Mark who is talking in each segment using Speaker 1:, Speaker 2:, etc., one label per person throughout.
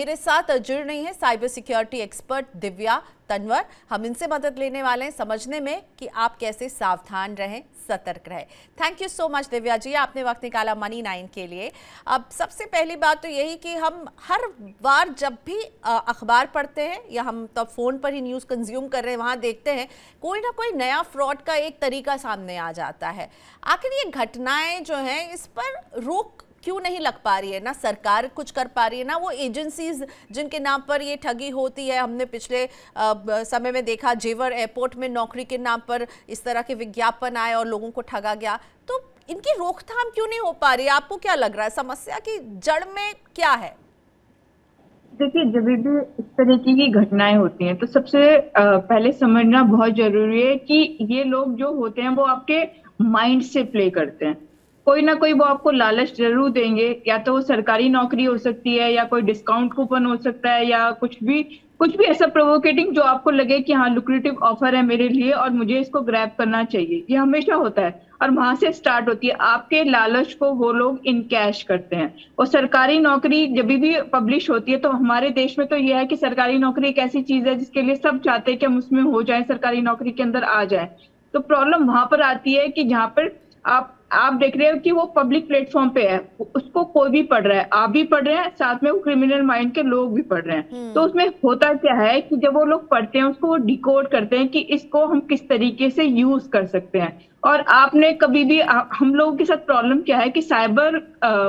Speaker 1: मेरे साथ जुड़ रही हैं cyber security expert Divya Tanwar. हम इनसे मदद लेने वाले हैं समझने में कि आप कैसे सावधान रहें, सतर्क रहें। Thank you so much Divya ji, आपने वक्त निकाला मनी 9 के लिए। अब सबसे पहली बात तो यही कि हम हर बार जब भी अखबार पढ़ते हैं या हम तब फ़ोन पर ही न्यूज़ कंज्यूम कर रहे हैं, वहाँ देखते हैं कोई ना कोई नया फ्रॉड का एक तरीका सामने आ जाता है। आखिर ये घटनाएं जो हैं, इस पर रोक क्यों नहीं लग पा रही है? ना सरकार कुछ कर पा रही है, ना वो एजेंसीज जिनके नाम पर ये ठगी होती है। हमने पिछले समय में देखा जेवर एयरपोर्ट में नौकरी के नाम पर इस तरह के विज्ञापन आए और लोगों को ठगा गया। तो इनकी रोकथाम क्यों नहीं हो पा रही है? आपको क्या लग रहा है, समस्या की जड़ में क्या है?
Speaker 2: देखिए, जब भी इस तरीके की घटनाएं होती हैं तो सबसे पहले समझना बहुत जरूरी है कि ये लोग जो होते हैं वो आपके माइंड से प्ले करते हैं। कोई ना कोई वो आपको लालच जरूर देंगे, या तो वो सरकारी नौकरी हो सकती है, या कोई डिस्काउंट कूपन हो सकता है, या कुछ भी ऐसा प्रोवोकेटिंग जो आपको लगे कि हाँ लुक्रेटिव ऑफर है मेरे लिए और मुझे इसको ग्रैब करना चाहिए। ये हमेशा होता है और वहां से स्टार्ट होती है। आपके लालच को वो लोग इनकैश करते हैं। और सरकारी नौकरी जब भी पब्लिश होती है, तो हमारे देश में तो यह है कि सरकारी नौकरी एक ऐसी चीज है जिसके लिए सब चाहते हैं कि हम उसमें हो जाए, सरकारी नौकरी के अंदर आ जाए। तो प्रॉब्लम वहां पर आती है कि जहां पर आप देख रहे हो कि वो पब्लिक प्लेटफॉर्म पे है, उसको कोई भी पढ़ रहा है, आप भी पढ़ रहे हैं, साथ में वो क्रिमिनल माइंड के लोग भी पढ़ रहे हैं। तो उसमें होता क्या है कि जब वो लोग पढ़ते हैं उसको वो डिकोड करते हैं कि इसको हम किस तरीके से यूज कर सकते हैं। और आपने कभी भी हम लोगों के साथ प्रॉब्लम क्या है कि साइबर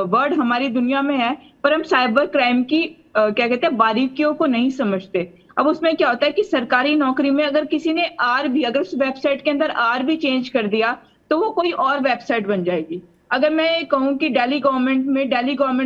Speaker 2: वर्ड हमारी दुनिया में है, पर हम साइबर क्राइम की क्या कहते हैं बारीकियों को नहीं समझते। अब उसमें क्या होता है कि सरकारी नौकरी में अगर किसी ने अगर उस वेबसाइट के अंदर आर भी चेंज कर दिया तो वो कोई और वेबसाइट बन जाएगी। अगर मैं कहूँ कि दिल्ली गवर्नमेंट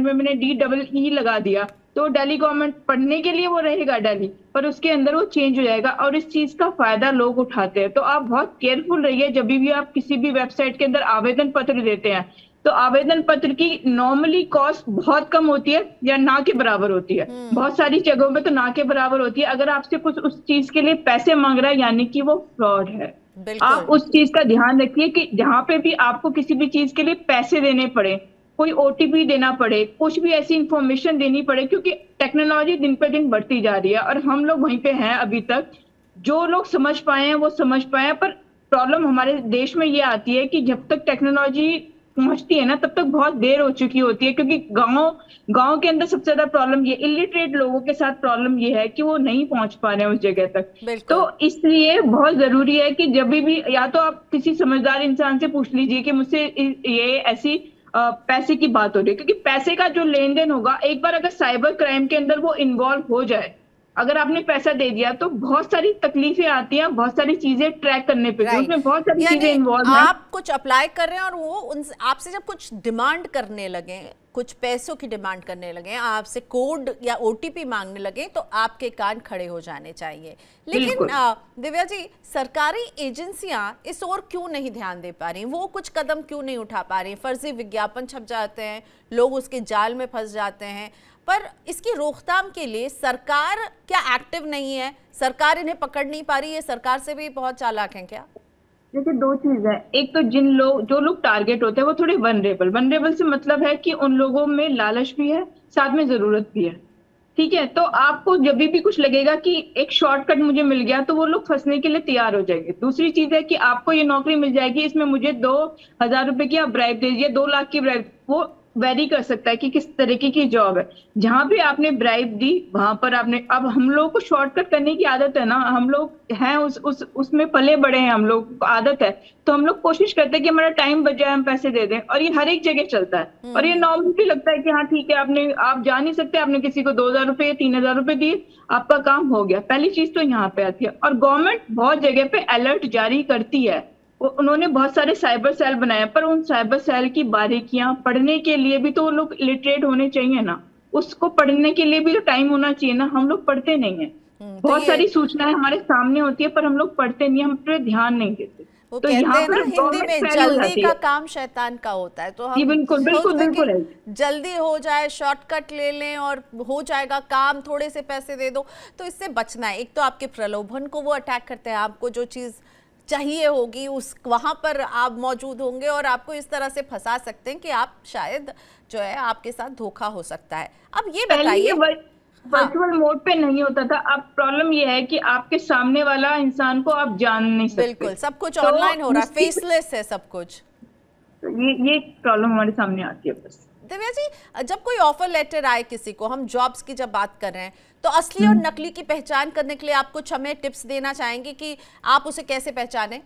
Speaker 2: में मैंने DEE लगा दिया, तो दिल्ली गवर्नमेंट पढ़ने के लिए वो रहेगा दिल्ली, पर उसके अंदर वो चेंज हो जाएगा और इस चीज का फायदा लोग उठाते हैं। तो आप बहुत केयरफुल रहिए जब भी आप किसी भी वेबसाइट के अंदर आवेदन पत्र देते हैं। तो आवेदन पत्र की नॉर्मली कॉस्ट बहुत कम होती है या ना के बराबर होती है। बहुत सारी जगहों पे तो ना के बराबर होती है। अगर आपसे कुछ उस चीज के लिए पैसे मांग रहा है, यानी कि वो फ्रॉड है। आप उस चीज का ध्यान रखिए कि जहां पे भी आपको किसी भी चीज के लिए पैसे देने पड़े, कोई OTP देना पड़े, कुछ भी ऐसी इंफॉर्मेशन देनी पड़े, क्योंकि टेक्नोलॉजी दिन पे दिन बढ़ती जा रही है और हम लोग वहीं पे हैं अभी तक। जो लोग समझ पाए हैं वो समझ पाए हैं, पर प्रॉब्लम हमारे देश में ये आती है कि जब तक टेक्नोलॉजी पहुंचती है ना, तब तक बहुत देर हो चुकी होती है। क्योंकि गांव गांव के अंदर सबसे ज्यादा प्रॉब्लम ये इलिटरेट लोगों के साथ प्रॉब्लम ये है कि वो नहीं पहुंच पा रहे हैं उस जगह तक। तो इसलिए बहुत जरूरी है कि जब भी या तो आप किसी समझदार इंसान से पूछ लीजिए कि मुझसे ये ऐसी पैसे की बात हो रही है, क्योंकि पैसे का जो लेन देन होगा, एक बार अगर साइबर क्राइम के अंदर वो इन्वॉल्व हो जाए, अगर आपने पैसा दे दिया तो बहुत सारी तकलीफें आती हैं, बहुत सारी चीजें ट्रैक करने पे, उसमें बहुत सारी चीजें इन्वॉल्व हैं।
Speaker 1: आप कुछ अप्लाई कर रहे हैं और वो उनसे आपसे जब कुछ डिमांड करने लगे, कुछ पैसों की डिमांड करने लगे, आपसे कोड या OTP मांगने लगे, तो आपके कान खड़े हो जाने चाहिए। लेकिन दिव्या जी, सरकारी एजेंसियां इस ओर क्यों नहीं ध्यान दे पा रही? वो कुछ कदम क्यों नहीं उठा पा रही? फर्जी विज्ञापन छप जाते हैं, लोग उसके जाल में फंस जाते हैं, पर इसकी रोकथाम के लिए सरकार क्या एक्टिव नहीं है? सरकार इन्हें पकड़ नहीं पा रही है? सरकार से भी बहुत चालाक हैं क्या?
Speaker 2: जैसे दो चीज है, एक तो जो लोग टारगेट होते हैं वो थोड़े वनरेबल से मतलब है कि उन लोगों में लालच भी है, साथ में जरूरत भी है। ठीक है, तो आपको जब भी कुछ लगेगा कि एक शॉर्टकट मुझे मिल गया, तो वो लोग फंसने के लिए तैयार हो जाएंगे। दूसरी चीज है कि आपको ये नौकरी मिल जाएगी, इसमें मुझे 2,000 रुपए की आप ब्राइब दे दीजिए, 2 लाख की ब्राइब। वो वेरी कर सकता है कि किस तरीके की जॉब है। जहां भी आपने ब्राइब दी वहां पर आपने, अब हम लोगों को शॉर्टकट करने की आदत है ना, हम लोग हैं उसमें पले बड़े हैं, हम लोग को आदत है। तो हम लोग कोशिश करते हैं कि हमारा टाइम बच जाए, हम पैसे दे दें, और ये हर एक जगह चलता है। और ये नॉर्मल भी लगता है कि हाँ ठीक है, आप जा नहीं सकते, आपने किसी को 2,000 रुपए 3,000 रुपए दिए, आपका काम हो गया। पहली चीज तो यहाँ पे आती है। और गवर्नमेंट बहुत जगह पे अलर्ट जारी करती है, उन्होंने बहुत सारे साइबर सेल बनाए, पर उन साइबर सेल की बारीकियां पढ़ने के लिए भी तो वो लोग लिटरेट होने चाहिए ना, उसको पढ़ने के लिए भी तो टाइम होना चाहिए ना। हम लोग पढ़ते नहीं है। बहुत सारी सूचनाएं हमारे सामने होती है पर हम लोग पढ़ते नहीं, हम पे ध्यान नहीं देते।
Speaker 1: वो
Speaker 2: तो
Speaker 1: कहते
Speaker 2: यहाँ
Speaker 1: हैं ना
Speaker 2: पर
Speaker 1: हिंदी में, जल्दी का काम शैतान का होता है। तो हम
Speaker 2: बिल्कुल बिल्कुल बिल्कुल है,
Speaker 1: जल्दी हो जाए, शॉर्टकट ले लें और हो जाएगा काम, थोड़े से पैसे दे दो। तो इससे बचना है। एक तो आपके प्रलोभन को वो अटैक करते हैं, आपको जो चीज़ चाहिए होगी उस वहां पर आप मौजूद होंगे और आपको इस तरह से फंसा सकते हैं कि आप शायद जो है आपके साथ धोखा हो सकता है। अब ये बताइए, हाँ
Speaker 2: वर्चुअल मोड पे नहीं होता था। अब प्रॉब्लम ये है कि आपके सामने वाला इंसान को आप जान नहीं सकते।
Speaker 1: बिल्कुल, सब कुछ
Speaker 2: तो
Speaker 1: ऑनलाइन हो रहा है,
Speaker 2: मुश्किल,
Speaker 1: फेसलेस है सब कुछ।
Speaker 2: ये प्रॉब्लम हमारे सामने आती है बस।
Speaker 1: दिव्या जी, जब कोई ऑफर लेटर आए किसी को, हम जॉब्स की जब बात कर रहे हैं, तो असली और
Speaker 2: हम्म।
Speaker 1: नकली की पहचान करने के लिए आप कुछ हमें टिप्स देना चाहेंगे कि आप उसे कैसे पहचानें?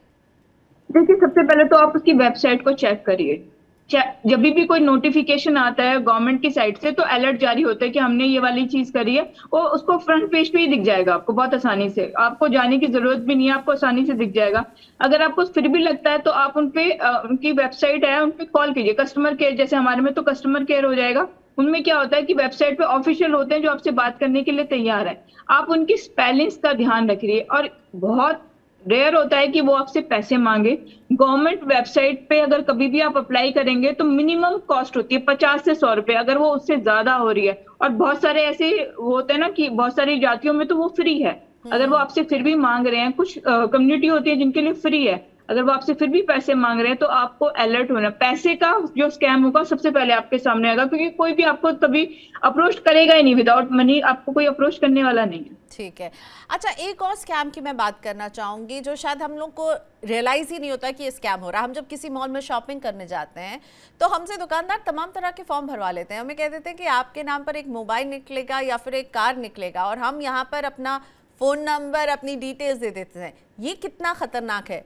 Speaker 2: देखिए, सबसे पहले तो आप उसकी वेबसाइट को चेक करिए। जब भी कोई नोटिफिकेशन आता है गवर्नमेंट की साइड से, तो अलर्ट जारी होता है कि हमने ये वाली चीज करी है, और उसको फ्रंट पेज पे ही दिख जाएगा आपको बहुत आसानी से। आपको जाने की जरूरत भी नहीं है, आपको आसानी से दिख जाएगा। अगर आपको फिर भी लगता है तो आप उनकी वेबसाइट है, उन पे कॉल कीजिए, कस्टमर केयर। जैसे हमारे में तो कस्टमर केयर हो जाएगा। उनमें क्या होता है कि वेबसाइट पे ऑफिशियल होते हैं जो आपसे बात करने के लिए तैयार है। आप उनकी स्पेलिंग्स का ध्यान रखिए। और बहुत रेयर होता है कि वो आपसे पैसे मांगे। गवर्नमेंट वेबसाइट पे अगर कभी भी आप अप्लाई करेंगे तो मिनिमम कॉस्ट होती है 50 से 100 रुपए, अगर वो उससे ज्यादा हो रही है। और बहुत सारे ऐसे होते हैं ना कि बहुत सारी जातियों में तो वो फ्री है। अगर वो आपसे फिर भी मांग रहे हैं, कुछ कम्युनिटी होती है जिनके लिए फ्री है, अगर वो आपसे फिर भी पैसे मांग रहे हैं तो आपको अलर्ट होना। पैसे का जो स्कैम होगा सबसे पहले आपके सामने आएगा, क्योंकि कोई भी आपको कभी अप्रोच करेगा ही नहीं। विदाउट मनी आपको कोई अप्रोच करने वाला नहीं है।
Speaker 1: ठीक है। अच्छा, एक और स्कैम की मैं बात करना चाहूंगी जो शायद हम लोग को रियलाइज ही नहीं होता कि ये स्कैम हो रहा है। हम जब किसी मॉल में शॉपिंग करने जाते हैं तो हमसे दुकानदार तमाम तरह के फॉर्म भरवा लेते हैं। हमें कह देते हैं कि आपके नाम पर एक मोबाइल निकलेगा या फिर एक कार निकलेगा, और हम यहाँ पर अपना फोन नंबर, अपनी डिटेल्स दे देते हैं। ये कितना खतरनाक है?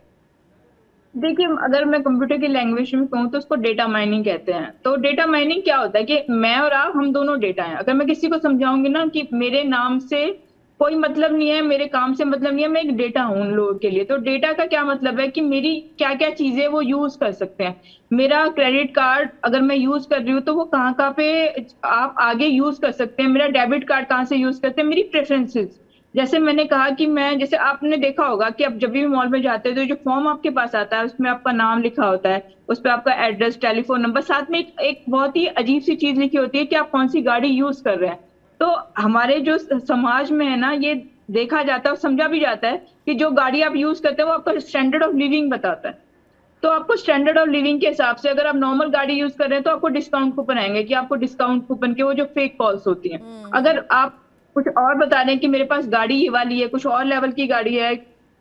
Speaker 2: देखिए, अगर मैं कंप्यूटर की लैंग्वेज में कहूँ तो उसको डेटा माइनिंग कहते हैं। तो डेटा माइनिंग क्या होता है कि मैं और आप, हम दोनों डेटा हैं। अगर मैं किसी को समझाऊंगी ना कि मेरे नाम से कोई मतलब नहीं है, मेरे काम से मतलब नहीं है, मैं एक डेटा हूं उन लोगों के लिए। तो डेटा का क्या मतलब है कि मेरी क्या क्या चीजें वो यूज कर सकते हैं। मेरा क्रेडिट कार्ड अगर मैं यूज कर रही हूँ तो वो कहाँ कहाँ पे आप आगे यूज कर सकते हैं। मेरा डेबिट कार्ड कहाँ से यूज करते हैं, मेरी प्रेफरेंसेस। जैसे मैंने कहा कि मैं, जैसे आपने देखा होगा कि आप जब भी मॉल में जाते हैं तो जो फॉर्म आपके पास आता है उसमें आपका नाम लिखा होता है, उस पर आपका एड्रेस, टेलीफोन नंबर, साथ में एक बहुत ही अजीब सी चीज लिखी होती है कि आप कौन सी गाड़ी यूज कर रहे हैं। तो हमारे जो समाज में है ना, ये देखा जाता है और समझा भी जाता है कि जो गाड़ी आप यूज करते हैं वो आपका स्टैंडर्ड ऑफ लिविंग बताता है। तो आपको स्टैंडर्ड ऑफ लिविंग के हिसाब से अगर आप नॉर्मल गाड़ी यूज कर रहे हैं तो आपको डिस्काउंट कूपन आएंगे, कि आपको डिस्काउंट कूपन के वो जो फेक कॉल्स होती हैं। अगर आप कुछ और बता रहे हैं कि मेरे पास गाड़ी ये वाली है, कुछ और लेवल की गाड़ी है,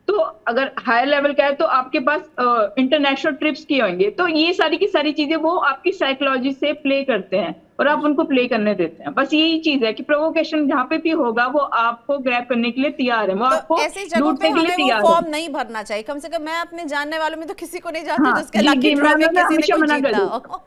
Speaker 2: तो अगर हायर लेवल का है तो आपके पास इंटरनेशनल ट्रिप्स किए होंगे। तो ये सारी की सारी चीजें वो आपकी साइकोलॉजी से प्ले करते हैं और आप उनको प्ले करने देते हैं। बस यही चीज है कि प्रोवोकेशन जहां पे भी होगा वो आपको ग्रैब करने के लिए तैयार है, वो
Speaker 1: तो
Speaker 2: आपको
Speaker 1: ऐसी जगहों पे
Speaker 2: लूटने के लिए
Speaker 1: हमें वो
Speaker 2: तैयार है।
Speaker 1: फॉर्म नहीं भरना चाहिए। कम से कम मैं अपने जानने वालों में तो किसी को नहीं जानती
Speaker 2: हाँ
Speaker 1: जिसके
Speaker 2: जी
Speaker 1: लकी
Speaker 2: जी,
Speaker 1: ड्रॉ में
Speaker 2: मैं
Speaker 1: किसी ने
Speaker 2: हमेशा
Speaker 1: कुछ
Speaker 2: मना कर
Speaker 1: जीता
Speaker 2: दूँ।
Speaker 1: हो।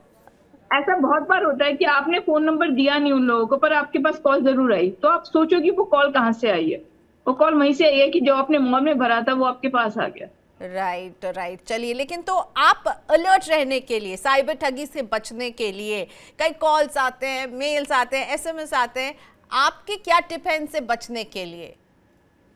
Speaker 2: ऐसा बहुत बार होता है कि आपने फोन नंबर दिया नहीं उन लोगों को, पर आपके पास कॉल जरूर आई। तो आप सोचो कि वो कॉल कहाँ से आई है। वो कॉल वहीं से आई है कि जो आपने मॉल में भरा था वो आपके पास आ गया।
Speaker 1: Right right. चलिए, लेकिन तो आप अलर्ट रहने के लिए, साइबर ठगी से बचने के लिए, कई कॉल्स आते हैं, मेल्स आते हैं, एसएमएस आते हैं, आपकी क्या टिप है इनसे बचने के लिए?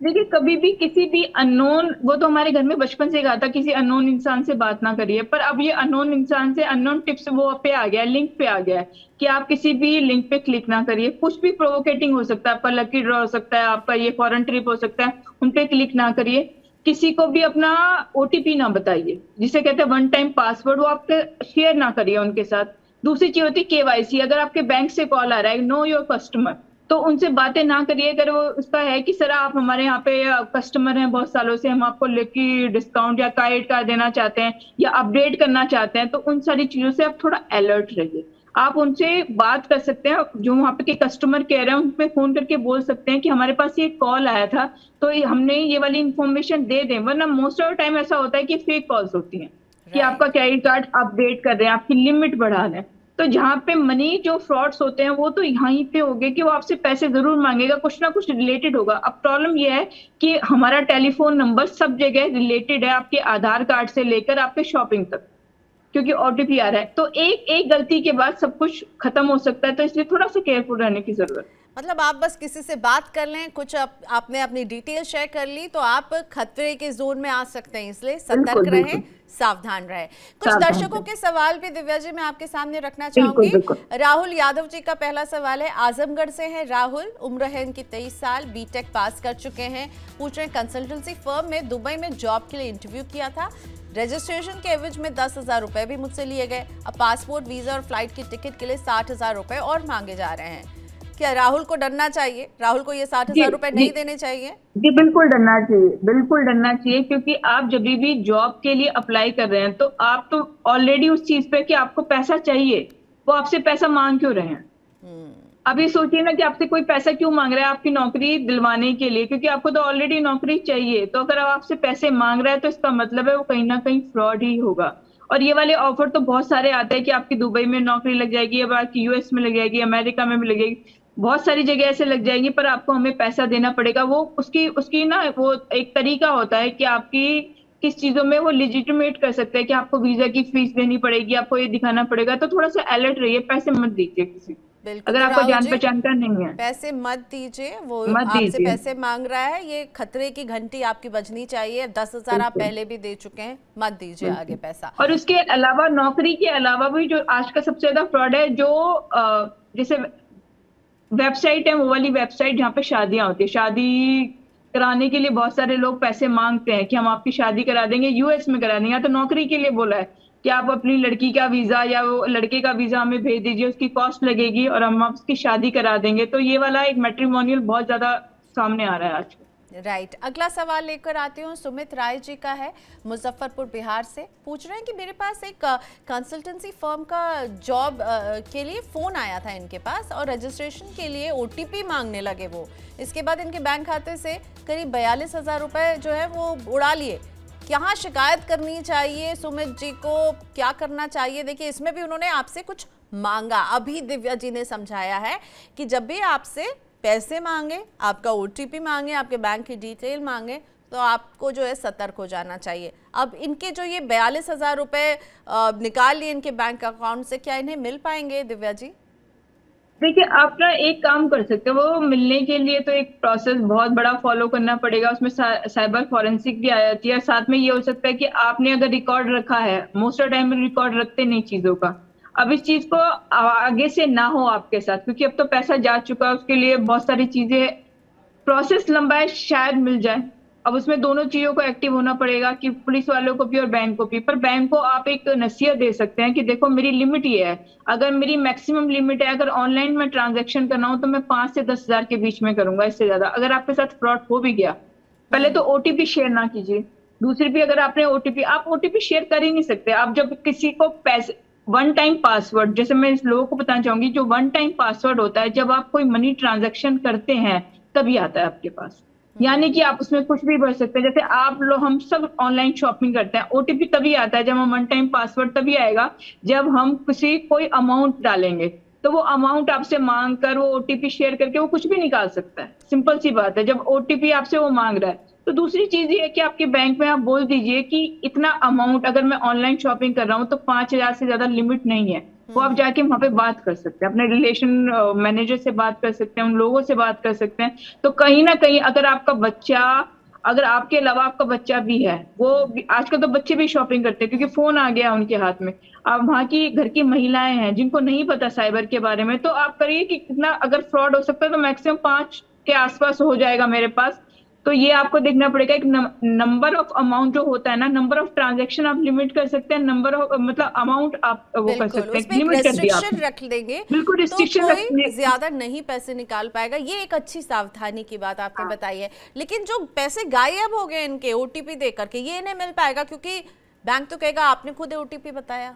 Speaker 2: देखिए, कभी भी किसी भी अननोन, वो तो हमारे घर में बचपन से कहा था किसी अननोन इंसान से बात ना करिए, पर अब ये अननोन इंसान से अननोन टिप्स वो पे आ गया है, लिंक पे आ गया है कि आप किसी भी लिंक पे क्लिक ना करिए। कुछ भी प्रोवोकेटिंग हो सकता है, आपका लकी ड्रॉ हो सकता है, आपका ये फॉरेन ट्रिप हो सकता है, उन पे क्लिक ना करिए। किसी को भी अपना ओटीपी ना बताइए, जिसे कहते हैं वन टाइम पासवर्ड, वो आपके शेयर ना करिए उनके साथ। दूसरी चीज होती है केवाईसी। अगर आपके बैंक से कॉल आ रहा है, नो योर कस्टमर, तो उनसे बातें ना करिए। अगर वो उसका है कि सर आप हमारे यहाँ पे कस्टमर हैं बहुत सालों से, हम आपको लेकी डिस्काउंट या क्रेडिट कार्ड देना चाहते हैं या अपडेट करना चाहते हैं, तो उन सारी चीजों से आप थोड़ा अलर्ट रहिए। आप उनसे बात कर सकते हैं, जो वहाँ पे के कस्टमर केयर है उन पे फोन करके बोल सकते हैं कि हमारे पास ये कॉल आया था तो हमने ये वाली इंफॉर्मेशन दे दें। वरना मोस्ट ऑफ टाइम ऐसा होता है कि फेक कॉल्स होती हैं कि आपका क्रेडिट कार्ड अपडेट कर रहे हैं, आपकी लिमिट बढ़ा रहे हैं। तो जहां पे मनी जो फ्रॉड्स होते हैं वो तो यहीं पे हो गए कि वो आपसे पैसे जरूर मांगेगा, कुछ ना कुछ रिलेटेड होगा। अब प्रॉब्लम ये है कि हमारा टेलीफोन नंबर सब जगह रिलेटेड है, आपके आधार कार्ड से लेकर आपके शॉपिंग तक, क्योंकि ओटीपी आ रहा है। तो एक एक गलती के बाद सब कुछ खत्म हो सकता है, तो इसलिए थोड़ा सा केयरफुल रहने की जरूरत है।
Speaker 1: मतलब आप बस किसी से बात कर लें, कुछ आपने अपनी डिटेल शेयर कर ली तो आप खतरे के जोन में आ सकते हैं, इसलिए सतर्क रहें, सावधान रहें। कुछ दर्शकों के सवाल भी दिव्या जी मैं आपके सामने रखना चाहूंगी। राहुल यादव जी का पहला सवाल है, आजमगढ़ से है राहुल, उम्र है इनकी 23 साल, बीटेक पास कर चुके हैं। पूछ रहे हैं कंसल्टेंसी फर्म में दुबई में जॉब के लिए इंटरव्यू किया था, रजिस्ट्रेशन के एवज में 10,000 रुपए भी मुझसे लिए गए। अब पासपोर्ट, वीजा और फ्लाइट की टिकट के लिए 60,000 रुपए और मांगे जा रहे हैं। क्या राहुल को डरना चाहिए? राहुल को ये 60,000 रुपए नहीं देने चाहिए?
Speaker 2: जी बिल्कुल डरना चाहिए, बिल्कुल डरना चाहिए, क्योंकि आप जब भी जॉब के लिए अप्लाई कर रहे हैं तो आप तो ऑलरेडी उस चीज पे कि आपको पैसा चाहिए, वो आपसे पैसा मांग क्यों रहे हैं? अब ये सोचिए ना कि आपसे कोई पैसा क्यों मांग रहा है आपकी नौकरी दिलवाने के लिए, क्योंकि आपको तो ऑलरेडी नौकरी चाहिए। तो अगर आपसे पैसे मांग रहा है तो इसका मतलब है वो कहीं ना कहीं फ्रॉड ही होगा। और ये वाले ऑफर तो बहुत सारे आते हैं कि आपकी दुबई में नौकरी लग जाएगी, अब आपकी यूएस में लग जाएगी, अमेरिका में भी लग जाएगी, बहुत सारी जगह ऐसे लग जाएंगी, पर आपको हमें पैसा देना पड़ेगा। वो उसकी उसकी ना वो एक तरीका होता है कि आपकी किस चीजों में वो लिजिटिमेट कर सकते हैं कि आपको वीजा की फीस देनी पड़ेगी, आपको ये दिखाना पड़ेगा। तो थोड़ा सा अलर्ट रहिए, पैसे मत दीजिए किसी, अगर
Speaker 1: तो
Speaker 2: आपको जान पहचान का नहीं है
Speaker 1: पैसे मत दीजिए। वो
Speaker 2: मत
Speaker 1: आपसे
Speaker 2: दीजिए।
Speaker 1: पैसे मांग रहा है, ये खतरे की घंटी आपकी बजनी चाहिए। 10,000 आप पहले भी दे चुके हैं, मत दीजिए आगे पैसा।
Speaker 2: और उसके अलावा नौकरी के अलावा भी जो आज का सबसे ज्यादा फ्रॉड है, जो जैसे वेबसाइट है, वो वाली वेबसाइट जहाँ पे शादियां होती है, शादी कराने के लिए बहुत सारे लोग पैसे मांगते हैं कि हम आपकी शादी करा देंगे, यूएस में करा देंगे। या तो नौकरी के लिए बोला है कि आप अपनी लड़की का वीजा या वो लड़के का वीजा हमें भेज दीजिए, उसकी कॉस्ट लगेगी और हम आपकी शादी करा देंगे। तो ये वाला एक मैट्रिमोनियल बहुत ज्यादा सामने आ रहा है आज।
Speaker 1: राइट, अगला सवाल लेकर आती हूँ। सुमित राय जी का है, मुजफ्फरपुर बिहार से। पूछ रहे हैं कि मेरे पास एक कंसल्टेंसी फर्म का जॉब के लिए फ़ोन आया था इनके पास, और रजिस्ट्रेशन के लिए ओटीपी मांगने लगे वो। इसके बाद इनके बैंक खाते से करीब 42,000 रुपये जो है वो उड़ा लिए। यहाँ शिकायत करनी चाहिए सुमित जी को, क्या करना चाहिए? देखिए, इसमें भी उन्होंने आपसे कुछ मांगा। अभी दिव्या जी ने समझाया है कि जब भी आपसे पैसे मांगे, आपका ओटीपी मांगे, आपके बैंक की डिटेल मांगे, तो आपको जो है सतर्क हो जाना चाहिए। अब इनके जो ये 42,000 रुपये निकाल लिए इनके बैंक अकाउंट से, क्या इन्हें मिल पाएंगे दिव्या जी?
Speaker 2: देखिए, आप ना एक काम कर सकते हो, वो मिलने के लिए तो एक प्रोसेस बहुत बड़ा फॉलो करना पड़ेगा, उसमें साइबर फॉरेंसिक भी आ जाती है। साथ में ये हो सकता है कि आपने अगर रिकॉर्ड रखा है, मोस्ट ऑफ टाइम रिकॉर्ड रखते नहीं चीजों का, अब इस चीज को आगे से ना हो आपके साथ, क्योंकि अब तो पैसा जा चुका है, उसके लिए बहुत सारी चीजें, प्रोसेस लंबा है, शायद मिल जाए। अब उसमें दोनों चीजों को एक्टिव होना पड़ेगा कि पुलिस वालों को भी और बैंक को भी। पर बैंक को आप एक नसीहत दे सकते हैं कि देखो, मेरी लिमिट ये है, अगर मेरी मैक्सिमम लिमिट है, अगर ऑनलाइन में ट्रांजेक्शन करना हो तो मैं 5 से 10,000 के बीच में करूंगा, इससे ज्यादा। अगर आपके साथ फ्रॉड हो भी गया, पहले तो ओटीपी शेयर ना कीजिए। दूसरी भी, अगर आपने आप ओटीपी शेयर कर ही नहीं सकते। आप जब किसी को पैसे, वन टाइम पासवर्ड, जैसे मैं इस लोगों को बताना चाहूंगी, जो वन टाइम पासवर्ड होता है, जब आप कोई मनी ट्रांजैक्शन करते हैं तभी आता है आपके पास। यानी कि आप उसमें कुछ भी भर सकते हैं। जैसे आप लोग, हम सब ऑनलाइन शॉपिंग करते हैं, ओटीपी तभी आता है जब हम वन टाइम पासवर्ड तभी आएगा जब हम किसी कोई अमाउंट डालेंगे। तो वो अमाउंट आपसे मांग कर, वो ओटीपी शेयर करके वो कुछ भी निकाल सकता है। सिंपल सी बात है, जब ओटीपी आपसे वो मांग रहा है। तो दूसरी चीज ये है कि आपके बैंक में आप बोल दीजिए कि इतना अमाउंट, अगर मैं ऑनलाइन शॉपिंग कर रहा हूँ तो 5,000 से ज्यादा लिमिट नहीं है। वो आप जाके वहां पे बात कर सकते हैं, अपने रिलेशन मैनेजर से बात कर सकते हैं, उन लोगों से बात कर सकते हैं। तो कहीं ना कहीं अगर आपका बच्चा, अगर आपके अलावा आपका बच्चा भी है, वो आजकल तो बच्चे भी शॉपिंग करते हैं क्योंकि फोन आ गया उनके हाथ में। अब वहां की घर की महिलाएं हैं जिनको नहीं पता साइबर के बारे में, तो आप करिए कि कितना अगर फ्रॉड हो सकता है तो मैक्सिमम 5 के आसपास हो जाएगा मेरे पास। तो ये आपको देखना पड़ेगा, एक नंबर ऑफ अमाउंट जो होता है ना, नंबर ऑफ ट्रांजैक्शन आप लिमिट कर सकते हैं, नंबर ऑफ मतलब अमाउंट आप वो कर सकते हैं, लिमिट कर दिया आप,
Speaker 1: रख देंगे,
Speaker 2: बिल्कुल रिस्ट्रिक्शन
Speaker 1: तो कोई ज्यादा नहीं पैसे निकाल पाएगा। ये एक अच्छी सावधानी की बात आपने बताई है। लेकिन जो पैसे गायब हो गए इनके ओटीपी दे करके, ये इन्हें मिल पाएगा? क्योंकि बैंक तो कहेगा आपने खुद ओटीपी बताया।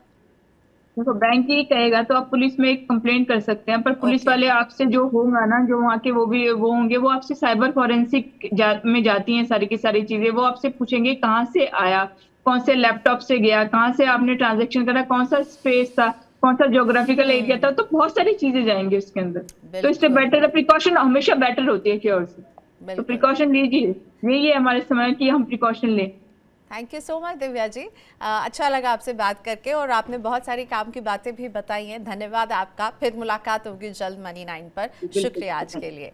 Speaker 2: देखो, बैंक ही कहेगा तो आप पुलिस में एक कंप्लेंट कर सकते हैं, पर पुलिस वाले आपसे जो होगा ना, जो वहाँ के वो होंगे, वो आपसे साइबर फॉरेंसिक में जाती हैं सारी की सारी चीजें। वो आपसे पूछेंगे कहाँ से आया, कौन से लैपटॉप से गया, कहाँ से आपने ट्रांजेक्शन करा, कौन सा स्पेस था, कौन सा ज्योग्राफिकल एरिया था, तो बहुत सारी चीजें जाएंगी उसके अंदर। तो इससे बेटर, प्रिकॉशन हमेशा बेटर होती है क्योर से। तो प्रिकॉशन लीजिए, यही है हमारे समय की हम प्रिकॉशन लें।
Speaker 1: Thank you so much Divya ji, अच्छा लगा आपसे बात करके, और आपने बहुत सारी काम की बातें भी बताई हैं। धन्यवाद आपका। फिर मुलाकात होगी जल्द मनी 9 पर। शुक्रिया आज के लिए।